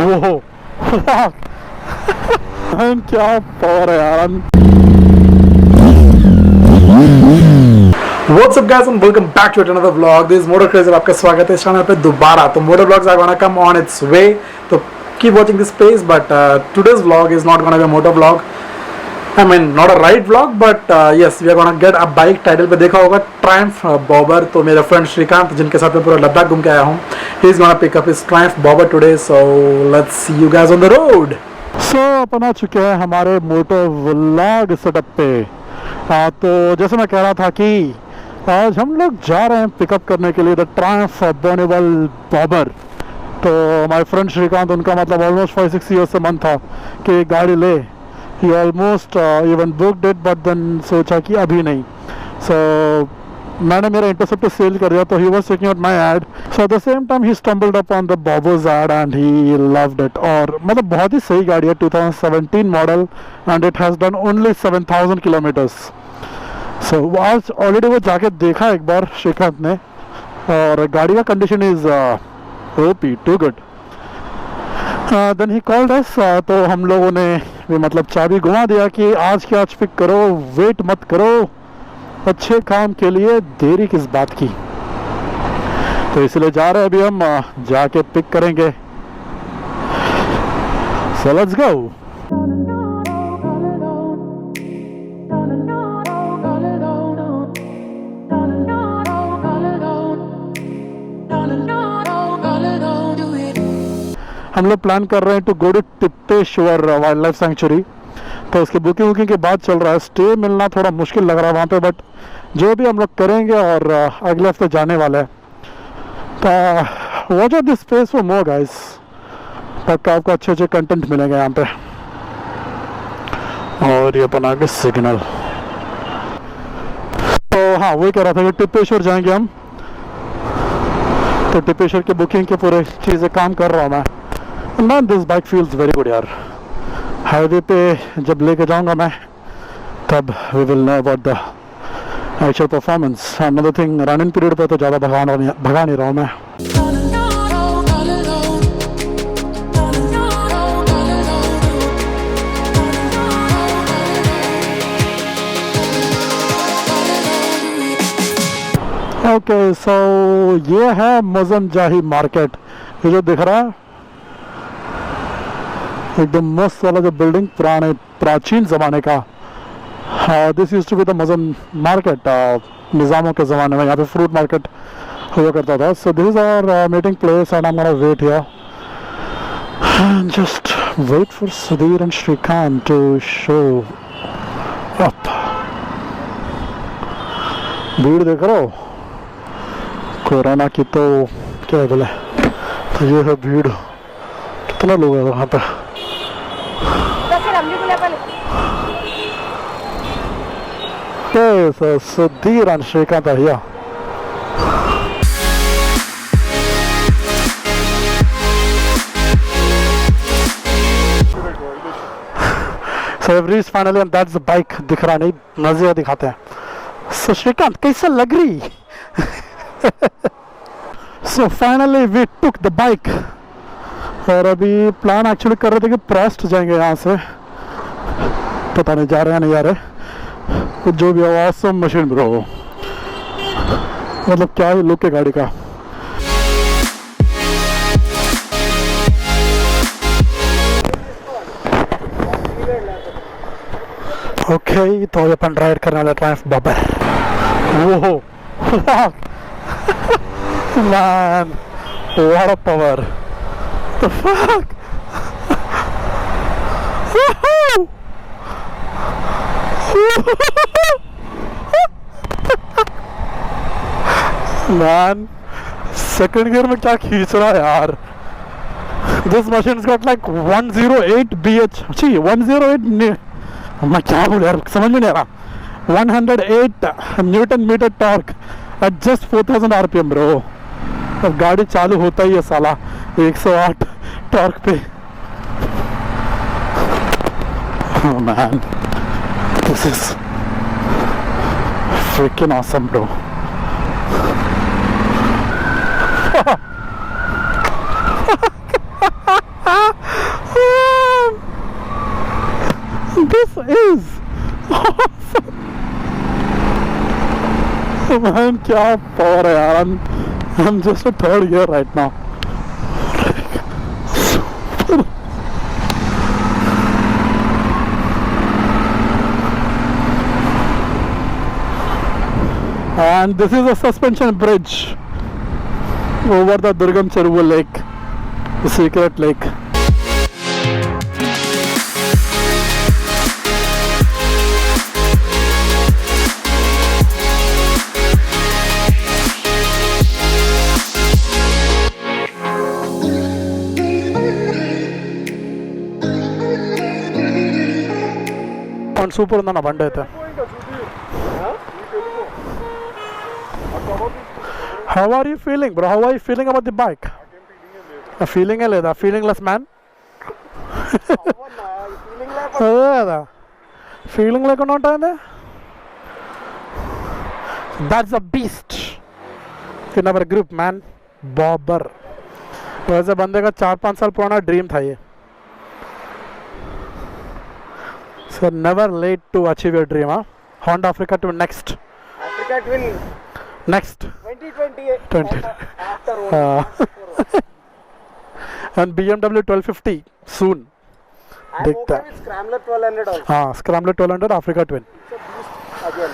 वो क्या पावर है यार। What's up guys and welcome back to another vlog. This is Motor Crazy, आपका स्वागत है इस चैनल पे दोबारा। तो motor vlogs are gonna come on its way, तो keep watching this space. But today's vlog is not gonna be a motor vlog. I mean not a ride vlog, but yes we are gonna get a bike. Title पे देखा होगा Triumph Bobber। तो मेरा friend Shrikant जिनके साथ मैं पूरा लद्दाख घूम के आया हूँ, he is gonna pick up his Triumph Bobber today. So let's see you guys on the road. So अपन आ चुके हैं हमारे मोटर व्लॉग सेटअप पे। तो जैसे मैं कह रहा था कि आज हम लोग जा रहे हैं पिकअप करने के लिए द ट्रायम्फ बॉनेवल बॉबर। तो माय फ्रेंड श्रीकांत, उनका मतलब ऑलमोस्ट 5-6 ईयर्स से मन था कि गाड़ी ले। He almost even booked it but then सोचा कि अभी नहीं। सो मैंने मेरा इंटरसेप्टर सेल कर दिया, तो he was checking out my ad. So at the same time he stumbled upon the bobber's ad and he loved it. और मतलब बहुत ही सही गाड़ी है, 2017 model and it has done only 7000 kilometres. So आज ऑलरेडी वो जाके देखा एक बार श्रीकांत ने, और गाड़ी का condition is OP, too good. Then he called us. तो हम लोगों ने भी मतलब चाबी घुमा दिया कि आज के आज पिक करो, वेट मत करो, अच्छे काम के लिए देरी किस बात की। तो इसलिए जा रहे हैं अभी हम, जाके पिक करेंगे। So let's go. हम लोग प्लान कर रहे हैं to go to Tipeshwar wildlife sanctuary. तो उसकी बुकिंग के बाद चल रहा है। स्टे मिलना थोड़ा मुश्किल लग रहा है वहाँ पे, बट जो भी हम लोग करेंगे, और अगले हफ्ते जाने वाले हैं। तो watch out this space for more guys, पक्का आपको अच्छे अच्छे कंटेंट मिलेंगे यहाँ पे। और ये बना के सिग्नल। तो हाँ, वही कह रहा था कि टिप्पेश्वर जाएंगे हम। तो टिप्पेश्वर की बुकिंग के पूरे चीज़ें काम कर रहा हूँ मैं। Man this bike feels very good यार। हाईवे पे जब लेके जाऊंगा मैं, तब we will know about the actual performance. Another thing, running period पे तो ज़्यादा भगा नहीं रहा हूँ मैं। ओके, सो ये है मजनजाही मार्केट। ये जो दिख रहा है एकदम मस्त वाला जो बिल्डिंग, पुराने प्राचीन ज़माने का। This used to be the मजन मार्केट। निज़ामों के ज़माने में यहाँ पे फ्रूट मार्केट हुआ करता था। So this is our meeting place and I am gonna wait here and just wait for Sudhir and Shrikant to show up. भीड़ देख रहे हो, कोरोना की तो क्या बोले। तो ये है भीड़, कितना लोग हैं वहाँ पे। Sudhir and Shrikant are here. So we've reached finally and that's the bike. दिख रहा नहीं, नज़र दिखाते हैं। So Shrikant, कैसा लग रही? So finally we took the bike. और अभी प्लान एक्चुअली कर रहे थे कि प्रेस्ट जाएंगे यहाँ से। पता नहीं जा रहे हैं नहीं जा रहे, कुछ जो भी ऑसम मशीन ब्रो, मतलब क्या ही लुक है गाड़ी का। ओके, तो अपन राइड करने वाला ट्रायम्फ बॉबर। वो man, what a power, the fuck. Man, second gear में क्या खींच रहा है यार। This machine got like 108 bh, 108, मैं क्या बोल यार, समझ में नहीं आ रहा। 108 newton meter torque at just 4000 RPM bro. अब गाड़ी चालू होता ही है साला 108 टॉर्क पे। Oh man, this is freaking awesome bro. Man, क्या power है यार. I'm just a third gear right now. And this is a suspension bridge over the Durgam Cheruvu lake, the secret lake. And super unna bande aithe. How are you feeling, bro? How are you feeling about the bike? A feeling a feelingless man. Feeling like not there. That's a beast in our group, man. Bobber. वैसे बंदे का 4-5 साल पुराना dream था ये. So never late to achieve your dream, huh? Honda Africa Twin next. Africa Twin Next. 2028. 20. And BMW 1250 soon. I'm okay with Scrambler 1200 also. Scrambler 1200 Africa Twin. It's a beast again.